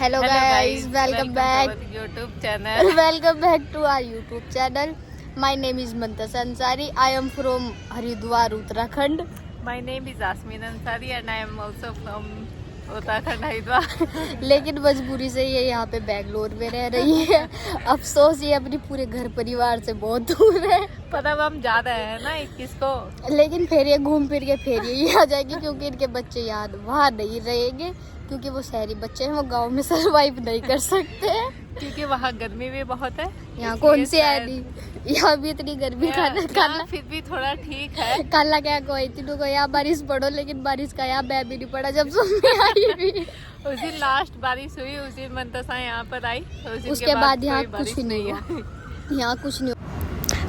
Hello guys, welcome back to our YouTube channel. welcome back to our YouTube channel. My name is Mantas Ansari. I am from Haridwar, Uttarakhand. My name is Asmin Ansari and I am also from Uttarakhand Haridwar. लेकिन मजबूरी से ये यहाँ पे बेंगलोर में रह रही है। अफसोस ये अपनी पूरे घर परिवार से बहुत दूर है। पर अब हम जा रहे हैं ना 21 को, लेकिन फिर ये घूम फिर के फिर यही आ जाएगी क्योंकि इनके बच्चे यहाँ वहाँ नहीं रहेंगे क्योंकि वो शहरी बच्चे हैं, वो गांव में सरवाइव नहीं कर सकते हैं क्योंकि वहाँ गर्मी भी बहुत है। यहाँ कौन सी है नहीं, यहाँ भी इतनी गर्मी खाना फिर भी थोड़ा ठीक है। काला क्या कोई तीनों को यहाँ बारिश पड़ो, लेकिन बारिश का यहाँ मैं भी नहीं पड़ा जब सुनने आई भी। उस दिन लास्ट बारिश हुई, उस दिन मंतसा यहाँ पर आई, तो उसके बाद यहाँ कुछ नहीं है। यहाँ कुछ नहीं।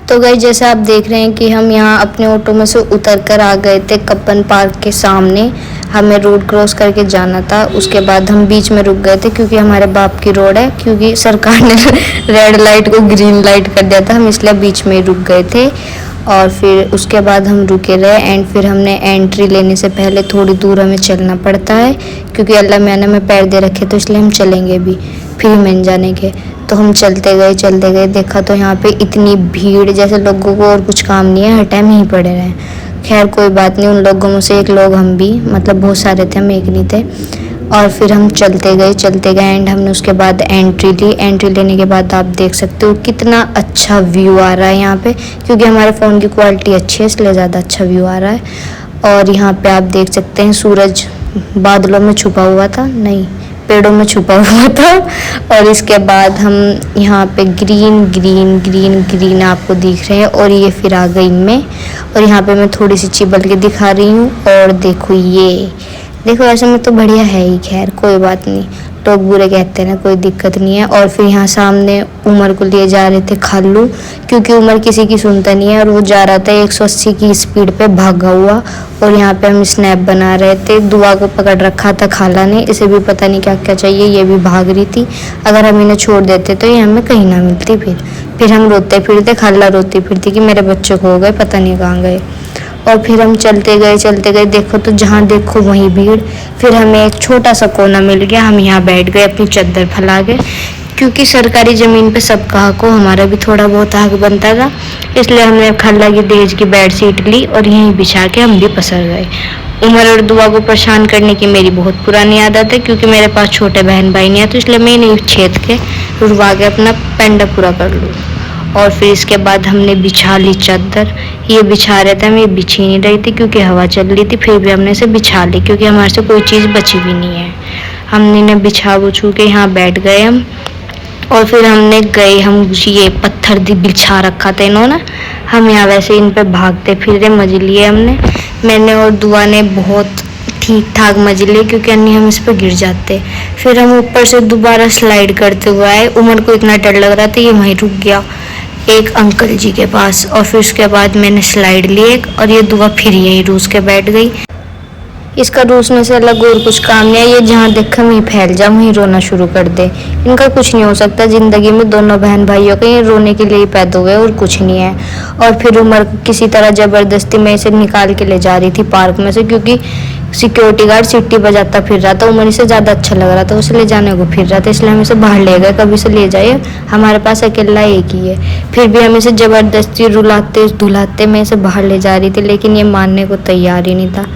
तो गई जैसे आप देख रहे हैं कि हम यहाँ अपने ऑटो में से उतर कर आ गए थे कब्बन पार्क के सामने। हमें रोड क्रॉस करके जाना था, उसके बाद हम बीच में रुक गए थे क्योंकि हमारे बाप की रोड है, क्योंकि सरकार ने रेड लाइट को ग्रीन लाइट कर दिया था, हम इसलिए बीच में रुक गए थे। और फिर उसके बाद हम रुके रहे एंड फिर हमने एंट्री लेने से पहले थोड़ी दूर हमें चलना पड़ता है क्योंकि अल्लाह मियाँ में पैर दे रखे तो इसलिए हम चलेंगे भी फ्री में जाने के। तो हम चलते गए, देखा तो यहाँ पे इतनी भीड़, जैसे लोगों को और कुछ काम नहीं है, हर टाइम यहीं पड़े रहे। खैर कोई बात नहीं, उन लोगों में से एक लोग हम भी, मतलब बहुत सारे थे, हम एक नहीं थे। और फिर हम चलते गए एंड हमने उसके बाद एंट्री लेने के बाद आप देख सकते हो कितना अच्छा व्यू आ रहा है यहाँ पे, क्योंकि हमारे फ़ोन की क्वालिटी अच्छी है इसलिए ज़्यादा अच्छा व्यू आ रहा है। और यहाँ पे आप देख सकते हैं सूरज बादलों में छुपा हुआ था, नहीं पेड़ों में छुपा हुआ था। और इसके बाद हम यहाँ पे ग्रीन आपको दिख रहे हैं और ये फिर आ गई मैं, और यहाँ पे मैं थोड़ी सी चिबल के दिखा रही हूँ। और देखो ऐसे में तो बढ़िया है ही, खैर कोई बात नहीं, लोग बुरे कहते हैं ना, कोई दिक्कत नहीं है। और फिर यहाँ सामने उमर को लिए जा रहे थे खालू, क्योंकि उमर किसी की सुनता नहीं है और वो जा रहा था 180 की स्पीड पे भागा हुआ। और यहाँ पे हम स्नैप बना रहे थे, दुआ को पकड़ रखा था खाला ने, इसे भी पता नहीं क्या क्या चाहिए, ये भी भाग रही थी। अगर हम इन्हें छोड़ देते तो ये हमें कहीं ना मिलती। फिर हम रोते फिरते, खाला रोती फिरती कि मेरे बच्चे खो गए, पता नहीं कहाँ गए। और फिर हम चलते गए, देखो तो जहाँ देखो वहीं भीड़। फिर हमें एक छोटा सा कोना मिल गया, हम यहाँ बैठ गए अपनी चादर फैला के, क्योंकि सरकारी ज़मीन पे सबका हक हो, हमारा भी थोड़ा बहुत हक बनता था, इसलिए हमने खाला की दहेज की बेड शीट ली और यहीं बिछा के हम भी पसर गए। उमर और दुआ को परेशान करने की मेरी बहुत पुरानी आदत है, क्योंकि मेरे पास छोटे बहन भाई नहीं है, तो इसलिए मैं नहीं छेद के रुवा के अपना पेंडा पूरा कर लूँ। और फिर इसके बाद हमने बिछा ली चादर, ये बिछा रहे थे, हम ये बिछी नहीं रही थी क्योंकि हवा चल रही थी, फिर भी हमने इसे बिछा ली क्योंकि हमारे से कोई चीज़ बची भी नहीं है। हमने इन्हें बिछा बुछू के यहाँ बैठ गए हम। और फिर हम ये पत्थर बिछा रखा था इन्होंने, हम यहाँ वैसे इन पे भागते फिर मजे लिए हमने, मैंने और दुआ ने बहुत ठीक ठाक मजे लिए, क्योंकि अन्य हम इस पर गिर जाते। फिर हम ऊपर से दोबारा स्लाइड करते हुए आए, उमर को इतना डर लग रहा था ये वहीं रुक गया एक अंकल जी के पास। और फिर उसके बाद मैंने स्लाइड ली एक, और ये दुआ फिर यहीं रूस के बैठ गई। इसका रूसने से अलग और कुछ काम नहीं है, ये जहाँ देखा वहीं फैल जा, वहीं रोना शुरू कर दे। इनका कुछ नहीं हो सकता ज़िंदगी में, दोनों बहन भाइयों के ये रोने के लिए ही पैदा हुए और कुछ नहीं है। और फिर उमर किसी तरह ज़बरदस्ती में इसे निकाल के ले जा रही थी पार्क में से, क्योंकि सिक्योरिटी गार्ड सीटी बजाता फिर रहा था, उमर इसे ज़्यादा अच्छा लग रहा था, उसे ले जाने को फिर रहा था, इसलिए हम इसे बाहर ले गए, कभी से ले जाइए, हमारे पास अकेला एक ही है। फिर भी हम इसे ज़बरदस्ती रुलाते धुलाते मैं इसे बाहर ले जा रही थी, लेकिन ये मानने को तैयार ही नहीं था।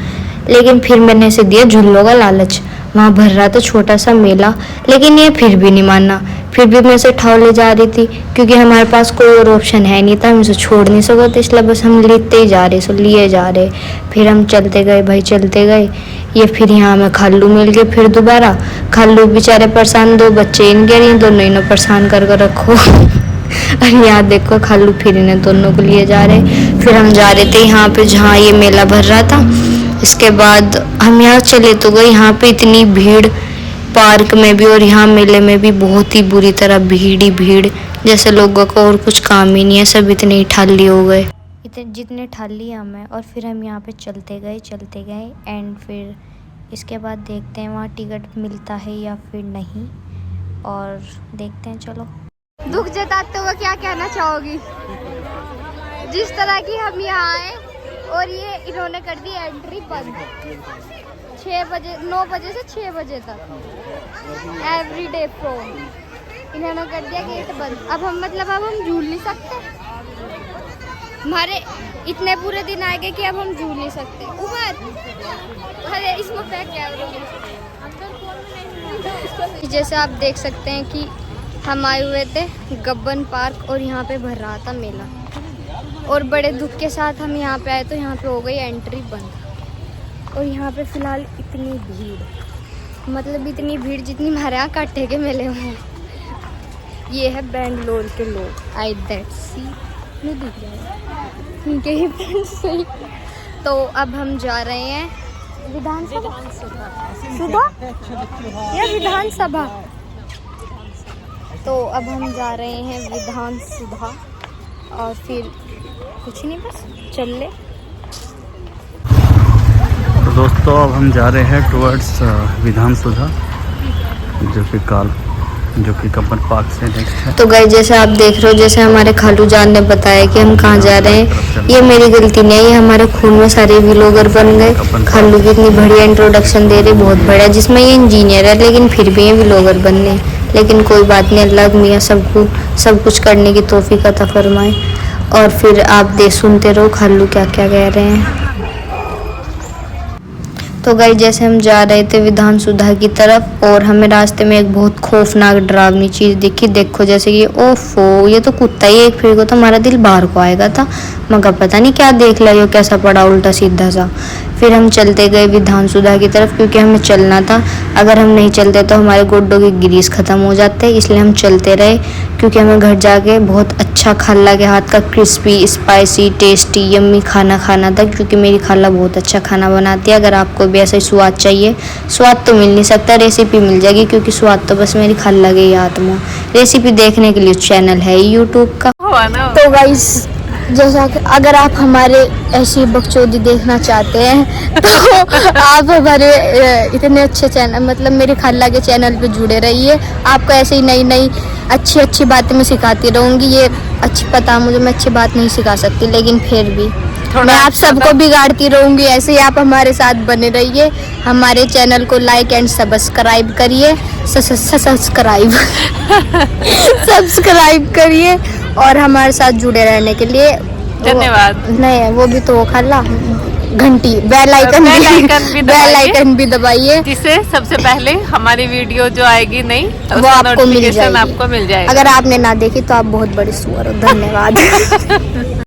लेकिन फिर मैंने इसे दिया झूलों का लालच, वहाँ भर रहा था छोटा सा मेला, लेकिन ये फिर भी नहीं माना। फिर भी मैं इसे ठाव ले जा रही थी क्योंकि हमारे पास कोई और ऑप्शन है नहीं था, हम इसे छोड़ नहीं सकते, इसलिए बस हम लेते ही जा रहे, सो लिए जा रहे। फिर हम चलते गए, ये फिर यहाँ हमें खालू मिल गए। फिर दोबारा खालू बेचारे परेशान, दो बच्चे इनके नहीं, दोनों इन्हें परेशान कर रखो। और यहाँ देखो खालू फिर इन्हें दोनों को लिए जा रहे। फिर हम जा रहे थे यहाँ पे जहाँ ये मेला भर रहा था। इसके बाद हम यहाँ चले तो गए, यहाँ पे इतनी भीड़ पार्क में भी और यहाँ मेले में भी बहुत ही बुरी तरह भीड़ ही भीड़, जैसे लोगों को और कुछ काम ही नहीं है, सब इतने ही ठाली हो गए, इतने जितने ठाली हम हैं। और फिर हम यहाँ पे चलते गए एंड फिर इसके बाद देखते हैं वहाँ टिकट मिलता है या फिर नहीं, और देखते हैं। चलो, दुख जताते हुए क्या कहना चाहोगी? जिस तरह की हम यहाँ आए और ये इन्होंने कर दी एंट्री बंद 6 बजे 9 बजे से 6 बजे तक एवरी डे फ्रॉम इन्होंने कर दिया गेट बंद। अब हम झूल नहीं सकते, हमारे इतने पूरे दिन आ गए कि अब हम झूल नहीं सकते। ऊपर अरे इसमें पैक क्या जैसे आप देख सकते हैं कि हम आए हुए थे गब्बन पार्क और यहाँ पे भर रहा था मेला, और बड़े दुख के साथ हम यहाँ पे आए तो यहाँ पे हो गई एंट्री बंद। और यहाँ पे फिलहाल इतनी भीड़, मतलब इतनी भीड़ जितनी हमारे यहाँ काटे के मेले में। ये है बेंगलोर के लोग, आई दैट सी नहीं दिख रहा इनके ही फ्रेंड्स से। तो अब हम जा रहे हैं विधानसभा या विधानसभा। तो अब हम जा रहे हैं विधानसभा और फिर कुछ नहीं बस चल ले। तो दोस्तों अब हम जा रहे हैं टुवर्ड्स विधानसभा जो कि कब्बन पार्क से नेक्स्ट है। तो गाइस जैसे आप देख रहे हो, जैसे हमारे खालू जान ने बताया कि हम कहाँ जा रहे हैं, ये मेरी गलती नहीं है, ये हमारे खून में सारे व्लॉगर बन गए। खालू की इतनी बढ़िया इंट्रोडक्शन दे रही, बहुत बढ़िया, जिसमें ये इंजीनियर है लेकिन फिर भी ये व्लॉगर बनने। लेकिन कोई बात नहीं, अल्लाह मियाँ सबको सब कुछ करने की तौफीक अता फरमाए। और फिर आप सुनते रहो खालू क्या क्या कह रहे हैं। तो गाइस जैसे हम जा रहे थे विधानसभा की तरफ और हमें रास्ते में एक बहुत खौफनाक डरावनी चीज़ दिखी। देखो जैसे कि ओफो, ये तो कुत्ता ही एक फिर को तो हमारा दिल बाहर को आएगा था, मगर पता नहीं क्या देख लिया, ये कैसा पड़ा उल्टा सीधा सा। फिर हम चलते गए विधानसभा की तरफ क्योंकि हमें चलना था। अगर हम नहीं चलते तो हमारे गोड्डों की ग्रीस ख़त्म हो जाते, इसलिए हम चलते रहे क्योंकि हमें घर जाके बहुत अच्छा खाला के हाथ का क्रिस्पी स्पाइसी टेस्टी यम्मी खाना खाना था, क्योंकि मेरी खाला बहुत अच्छा खाना बनाती है। अगर आपको भी ऐसा ही स्वाद चाहिए, स्वाद तो मिल नहीं सकता, रेसिपी मिल जाएगी, क्योंकि स्वाद तो बस मेरी खाला के ही हाथ में। रेसिपी देखने के लिए चैनल है यूट्यूब का। तो गाइस जैसा कि अगर आप हमारे ऐसी बकचोदी देखना चाहते हैं तो आप हमारे इतने अच्छे चैनल, मतलब मेरी खाला के चैनल पे जुड़े रहिए। आपको ऐसे ही नई नई अच्छी बातें मैं सिखाती रहूँगी। ये अच्छी पता मुझे, मैं अच्छी बात नहीं सिखा सकती, लेकिन फिर भी मैं आप सबको बिगाड़ती रहूँगी। ऐसे ही आप हमारे साथ बने रहिए। हमारे चैनल को लाइक एंड सब्सक्राइब करिए, सब्सक्राइब करिए और हमारे साथ जुड़े रहने के लिए धन्यवाद। नहीं वो भी तो खाला घंटी बेल आइकन भी दबाइए, जिससे सबसे पहले हमारी वीडियो जो आएगी नहीं वो आपको मिल जाएगी। आपको मिल जाएगा। अगर आपने ना देखी तो आप बहुत बड़ी सुअर हो। धन्यवाद।